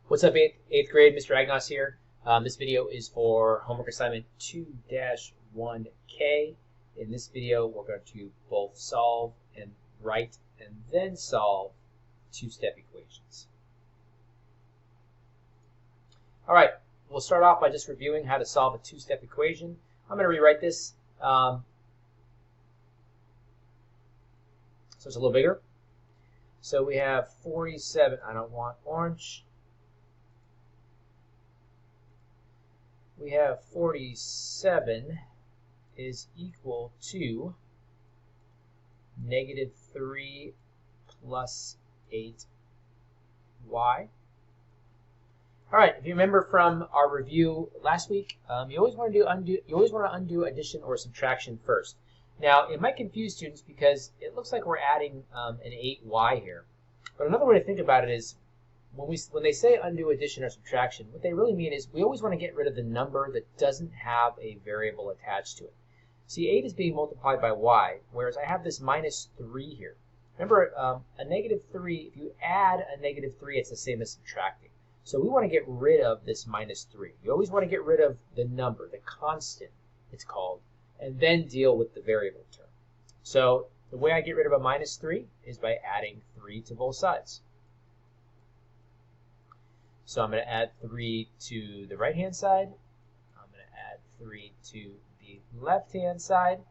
What's up, 8th grade? Mr. Agnos here. This video is for homework assignment 2-1K. In this video, we're going to both solve and write and then solve two-step equations. All right, we'll start off by just reviewing how to solve a two-step equation. I'm going to rewrite this so it's a little bigger. So we have 47. I don't want orange. We have 47 is equal to -3 plus 8y. All right. If you remember from our review last week, you always want to undo addition or subtraction first. Now it might confuse students because it looks like we're adding an 8y here, but another way to think about it is when they say undo addition or subtraction, what they really mean is we always want to get rid of the number that doesn't have a variable attached to it. See, 8 is being multiplied by y, whereas I have this -3 here. Remember, a -3, if you add a -3, it's the same as subtracting. So we want to get rid of this -3. You always want to get rid of the number, the constant it's called, and then deal with the variable term. So the way I get rid of a -3 is by adding 3 to both sides. So I'm going to add 3 to the right-hand side. I'm going to add 3 to the left-hand side.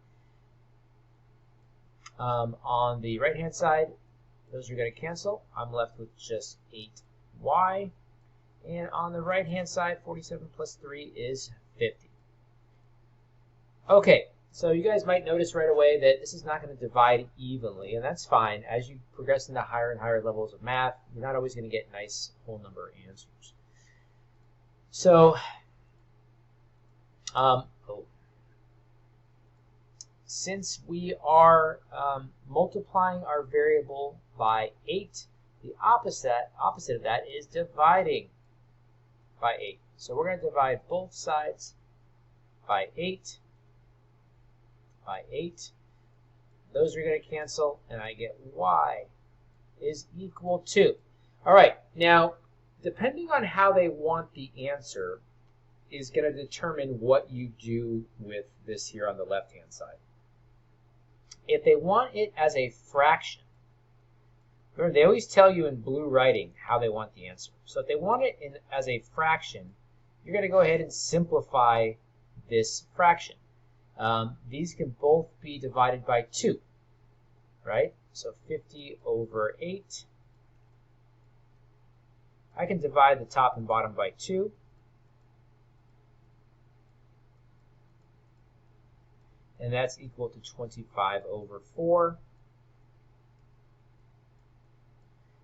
On the right-hand side, those are going to cancel. I'm left with just 8y. And on the right-hand side, 47 plus 3 is 50. Okay, so you guys might notice right away that this is not going to divide evenly, and that's fine. As you progress into higher and higher levels of math, you're not always going to get nice whole number answers. So, since we are multiplying our variable by 8, the opposite of that is dividing by 8. So we're going to divide both sides by 8. By 8. Those are going to cancel, and I get y is equal to. All right, now, depending on how they want the answer is going to determine what you do with this here on the left-hand side. If they want it as a fraction, remember, they always tell you in blue writing how they want the answer. So if they want it as a fraction, you're going to go ahead and simplify this fraction. These can both be divided by 2, right? So 50 over 8. I can divide the top and bottom by 2. And that's equal to 25 over 4.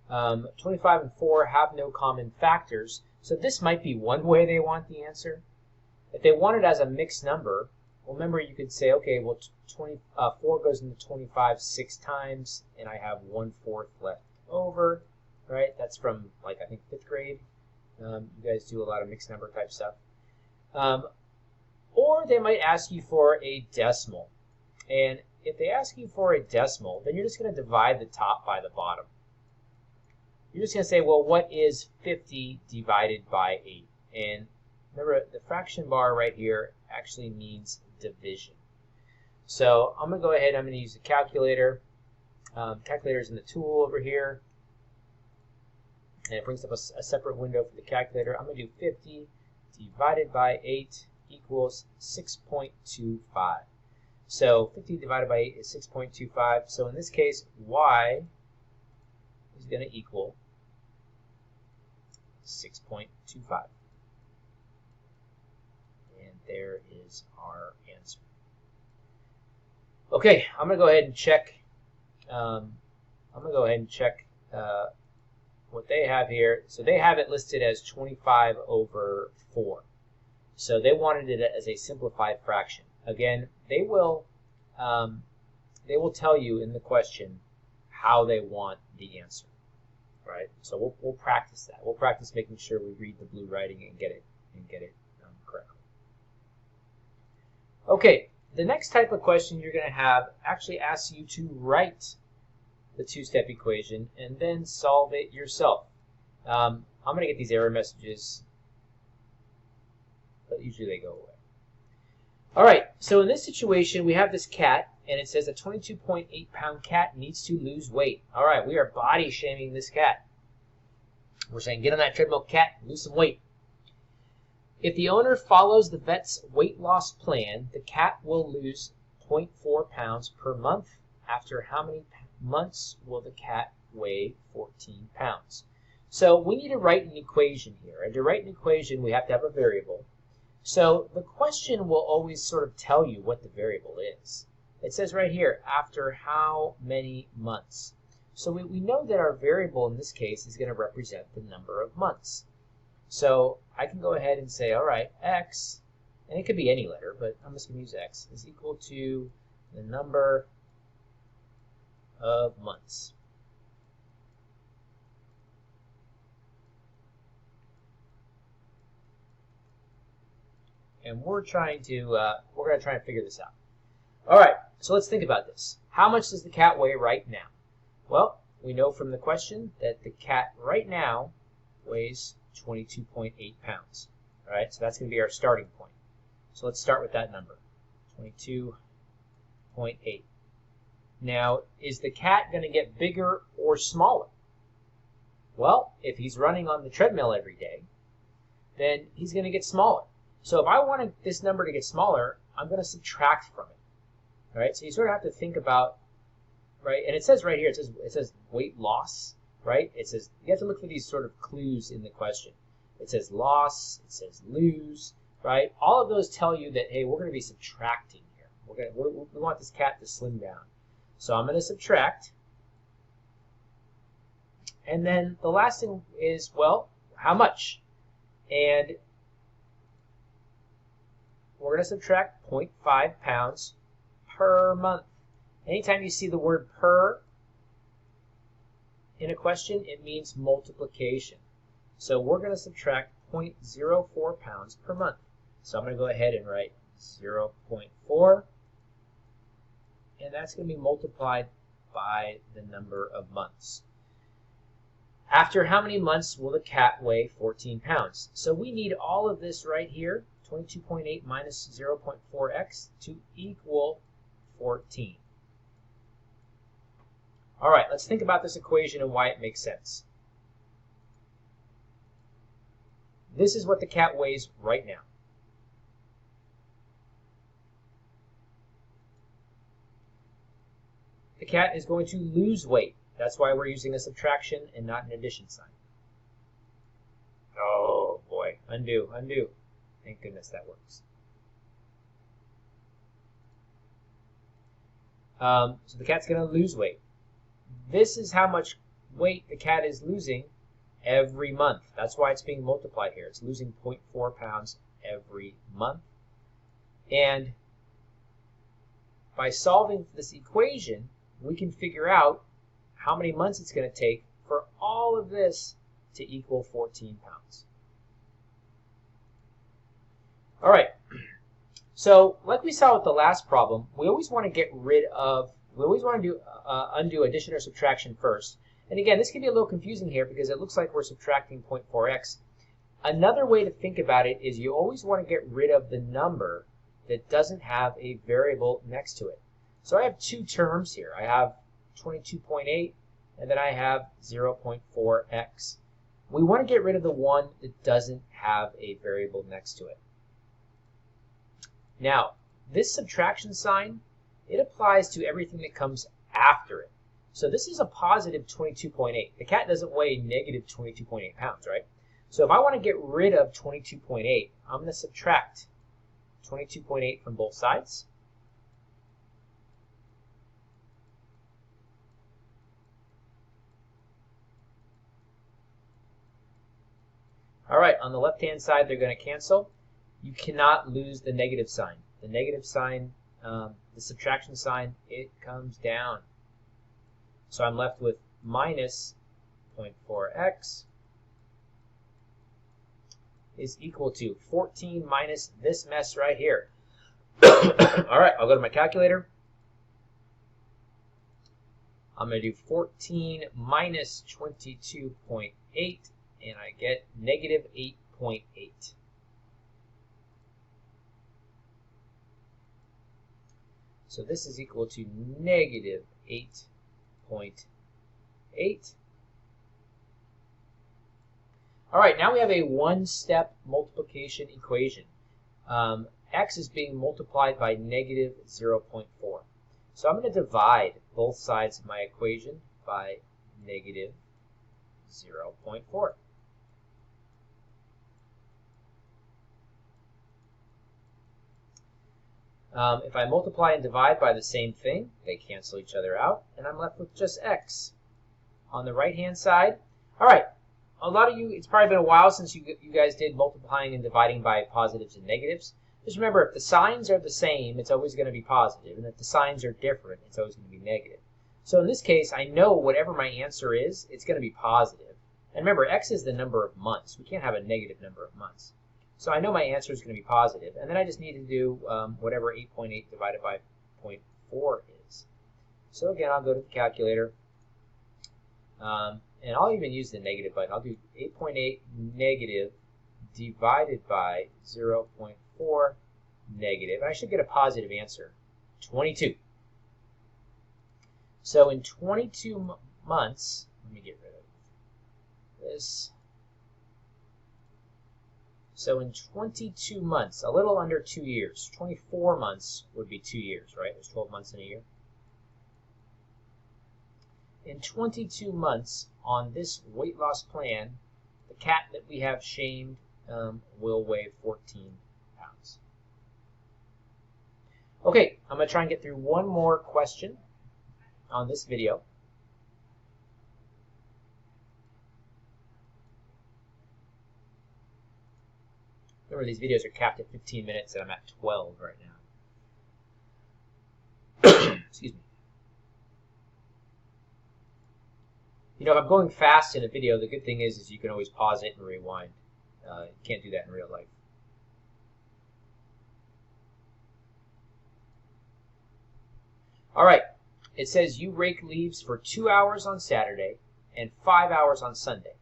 25 and 4 have no common factors, so this might be one way they want the answer. If they want it as a mixed number, well, remember, you could say, okay, well, 4 goes into 25 6 times, and I have 1/4 left over, right? That's from, like, I think 5th grade. You guys do a lot of mixed number type stuff. Or they might ask you for a decimal. And if they ask you for a decimal, then you're just going to divide the top by the bottom. You're just going to say, well, what is 50 divided by 8? And remember, the fraction bar right here actually means division. So I'm going to go ahead, I'm going to use the calculator. Calculator's in the tool over here. And it brings up a separate window for the calculator. I'm going to do 50 divided by 8 equals 6.25. So 50 divided by 8 is 6.25. So in this case, y is going to equal 6.25. And there is our answer. Okay, I'm going to go ahead and check. What they have here. So they have it listed as 25 over 4. So they wanted it as a simplified fraction. Again, they will tell you in the question how they want the answer. Right? So we'll practice that. We'll practice making sure we read the blue writing and get it correctly. Okay, the next type of question you're going to have actually asks you to write the two-step equation and then solve it yourself. I'm going to get these error messages, but usually they go away. All right, so in this situation, we have this cat, and it says a 22.8-pound cat needs to lose weight. All right, we are body shaming this cat. We're saying, get on that treadmill, cat, lose some weight. If the owner follows the vet's weight loss plan, the cat will lose 0.4 pounds per month. After how many months will the cat weigh 14 pounds? So we need to write an equation here. And to write an equation, we have to have a variable. So the question will always sort of tell you what the variable is. It says right here, after how many months? So we know that our variable in this case is going to represent the number of months. So I can go ahead and say, all right, x, and it could be any letter, but I'm just going to use x, is equal to the number of months. And we're going to try and figure this out. All right, so let's think about this. How much does the cat weigh right now? Well, we know from the question that the cat right now weighs 22.8 pounds. All right, so that's going to be our starting point. So let's start with that number, 22.8. Now, is the cat going to get bigger or smaller? Well, if he's running on the treadmill every day, then he's going to get smaller. So if I want this number to get smaller, I'm going to subtract from it. All right, so you sort of have to think about, right, and it says right here, it says weight loss, right? It says, you have to look for these sort of clues in the question. It says loss, it says lose, right? All of those tell you that, hey, we're going to be subtracting here. We want this cat to slim down. So I'm going to subtract. And then the last thing is, well, how much? And we're going to subtract 0.5 pounds per month. Anytime you see the word per in a question, it means multiplication. So we're going to subtract 0.04 pounds per month. So I'm going to go ahead and write 0.4, and that's going to be multiplied by the number of months. After how many months will the cat weigh 14 pounds? So we need all of this right here, 22.8 minus 0.4x, to equal 14. All right, let's think about this equation and why it makes sense. This is what the cat weighs right now. The cat is going to lose weight. That's why we're using a subtraction and not an addition sign. Oh boy, undo, undo. Thank goodness that works. So the cat's going to lose weight. This is how much weight the cat is losing every month. That's why it's being multiplied here. It's losing 0.4 pounds every month. And by solving this equation, we can figure out how many months it's going to take for all of this to equal 14 pounds. All right. So like we saw with the last problem, we always want to undo addition or subtraction first. And again, this can be a little confusing here because it looks like we're subtracting 0.4x. Another way to think about it is you always want to get rid of the number that doesn't have a variable next to it. So I have two terms here. I have 22.8 and then I have 0.4x. We want to get rid of the one that doesn't have a variable next to it. Now, this subtraction sign, it applies to everything that comes after it. So this is a positive 22.8. The cat doesn't weigh negative 22.8 pounds, right? So if I want to get rid of 22.8, I'm going to subtract 22.8 from both sides. All right, on the left-hand side, they're going to cancel. You cannot lose the negative sign. The negative sign, the subtraction sign, it comes down. So I'm left with minus 0.4x is equal to 14 minus this mess right here. All right, I'll go to my calculator. I'm going to do 14 minus 22.8 and I get negative 8.8. So this is equal to negative 8.8. All right, now we have a one-step multiplication equation. X is being multiplied by negative 0.4. So I'm going to divide both sides of my equation by negative 0.4. If I multiply and divide by the same thing, they cancel each other out, and I'm left with just x. On the right-hand side, all right, a lot of you, it's probably been a while since you guys did multiplying and dividing by positives and negatives. Just remember, if the signs are the same, it's always going to be positive, and if the signs are different, it's always going to be negative. So in this case, I know whatever my answer is, it's going to be positive. And remember, x is the number of months. We can't have a negative number of months. So I know my answer is going to be positive, and then I just need to do whatever 8.8 divided by 0.4 is. So again, I'll go to the calculator, and I'll even use the negative button. I'll do 8.8 negative divided by 0.4 negative, and I should get a positive answer, 22. So in 22 months, let me get rid of this. So in 22 months, a little under 2 years, 24 months would be 2 years, right? There's 12 months in a year. In 22 months on this weight loss plan, the cat that we have shamed will weigh 14 pounds. Okay, I'm going to try and get through one more question on this video. Remember, these videos are capped at 15 minutes, and I'm at 12 right now. Excuse me. You know, if I'm going fast in a video, the good thing is you can always pause it and rewind. You can't do that in real life. All right. It says you rake leaves for 2 hours on Saturday and 5 hours on Sunday.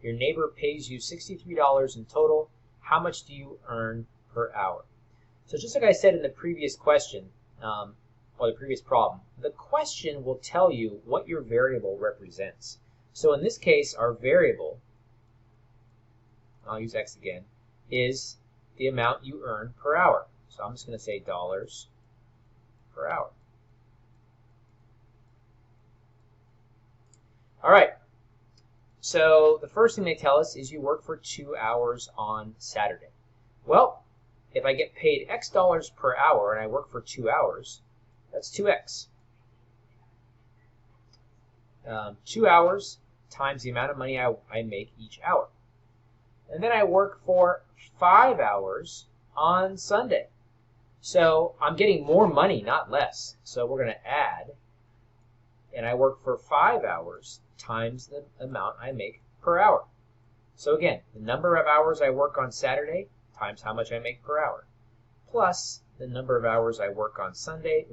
Your neighbor pays you $63 in total. How much do you earn per hour? So just like I said in the previous question, or the previous problem, the question will tell you what your variable represents. So in this case, our variable, I'll use x again, is the amount you earn per hour. So I'm just going to say dollars per hour. All right. So the first thing they tell us is you work for 2 hours on Saturday. Well, if I get paid X dollars per hour and I work for 2 hours, that's 2x. 2 hours times the amount of money I make each hour. And then I work for 5 hours on Sunday. So I'm getting more money, not less. So we're going to add, and I work for 5 hours times the amount I make per hour. So again, the number of hours I work on Saturday times how much I make per hour, plus the number of hours I work on Sunday,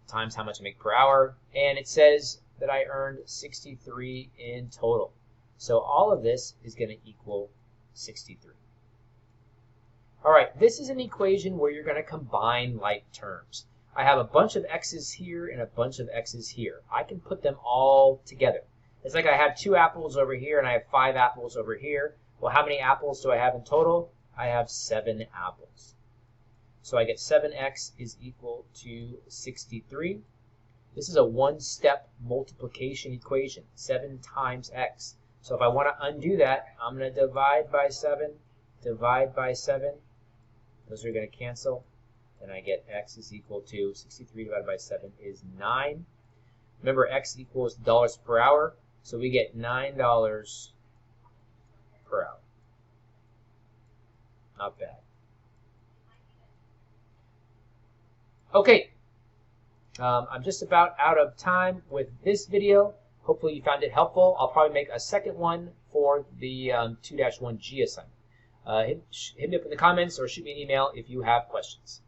times how much I make per hour, and it says that I earned 63 in total. So all of this is going to equal 63. All right, this is an equation where you're going to combine like terms. I have a bunch of x's here and a bunch of x's here. I can put them all together. It's like I have 2 apples over here and I have 5 apples over here. Well, how many apples do I have in total? I have 7 apples. So I get 7x is equal to 63. This is a one-step multiplication equation, 7 times x. So if I want to undo that, I'm going to divide by 7, divide by 7. Those are going to cancel. Then I get x is equal to 63 divided by 7 is 9. Remember, x equals dollars per hour, so we get $9 per hour. Not bad. Okay, I'm just about out of time with this video. Hopefully you found it helpful. I'll probably make a second one for the 2-1G assignment. Hit me up in the comments or shoot me an email if you have questions.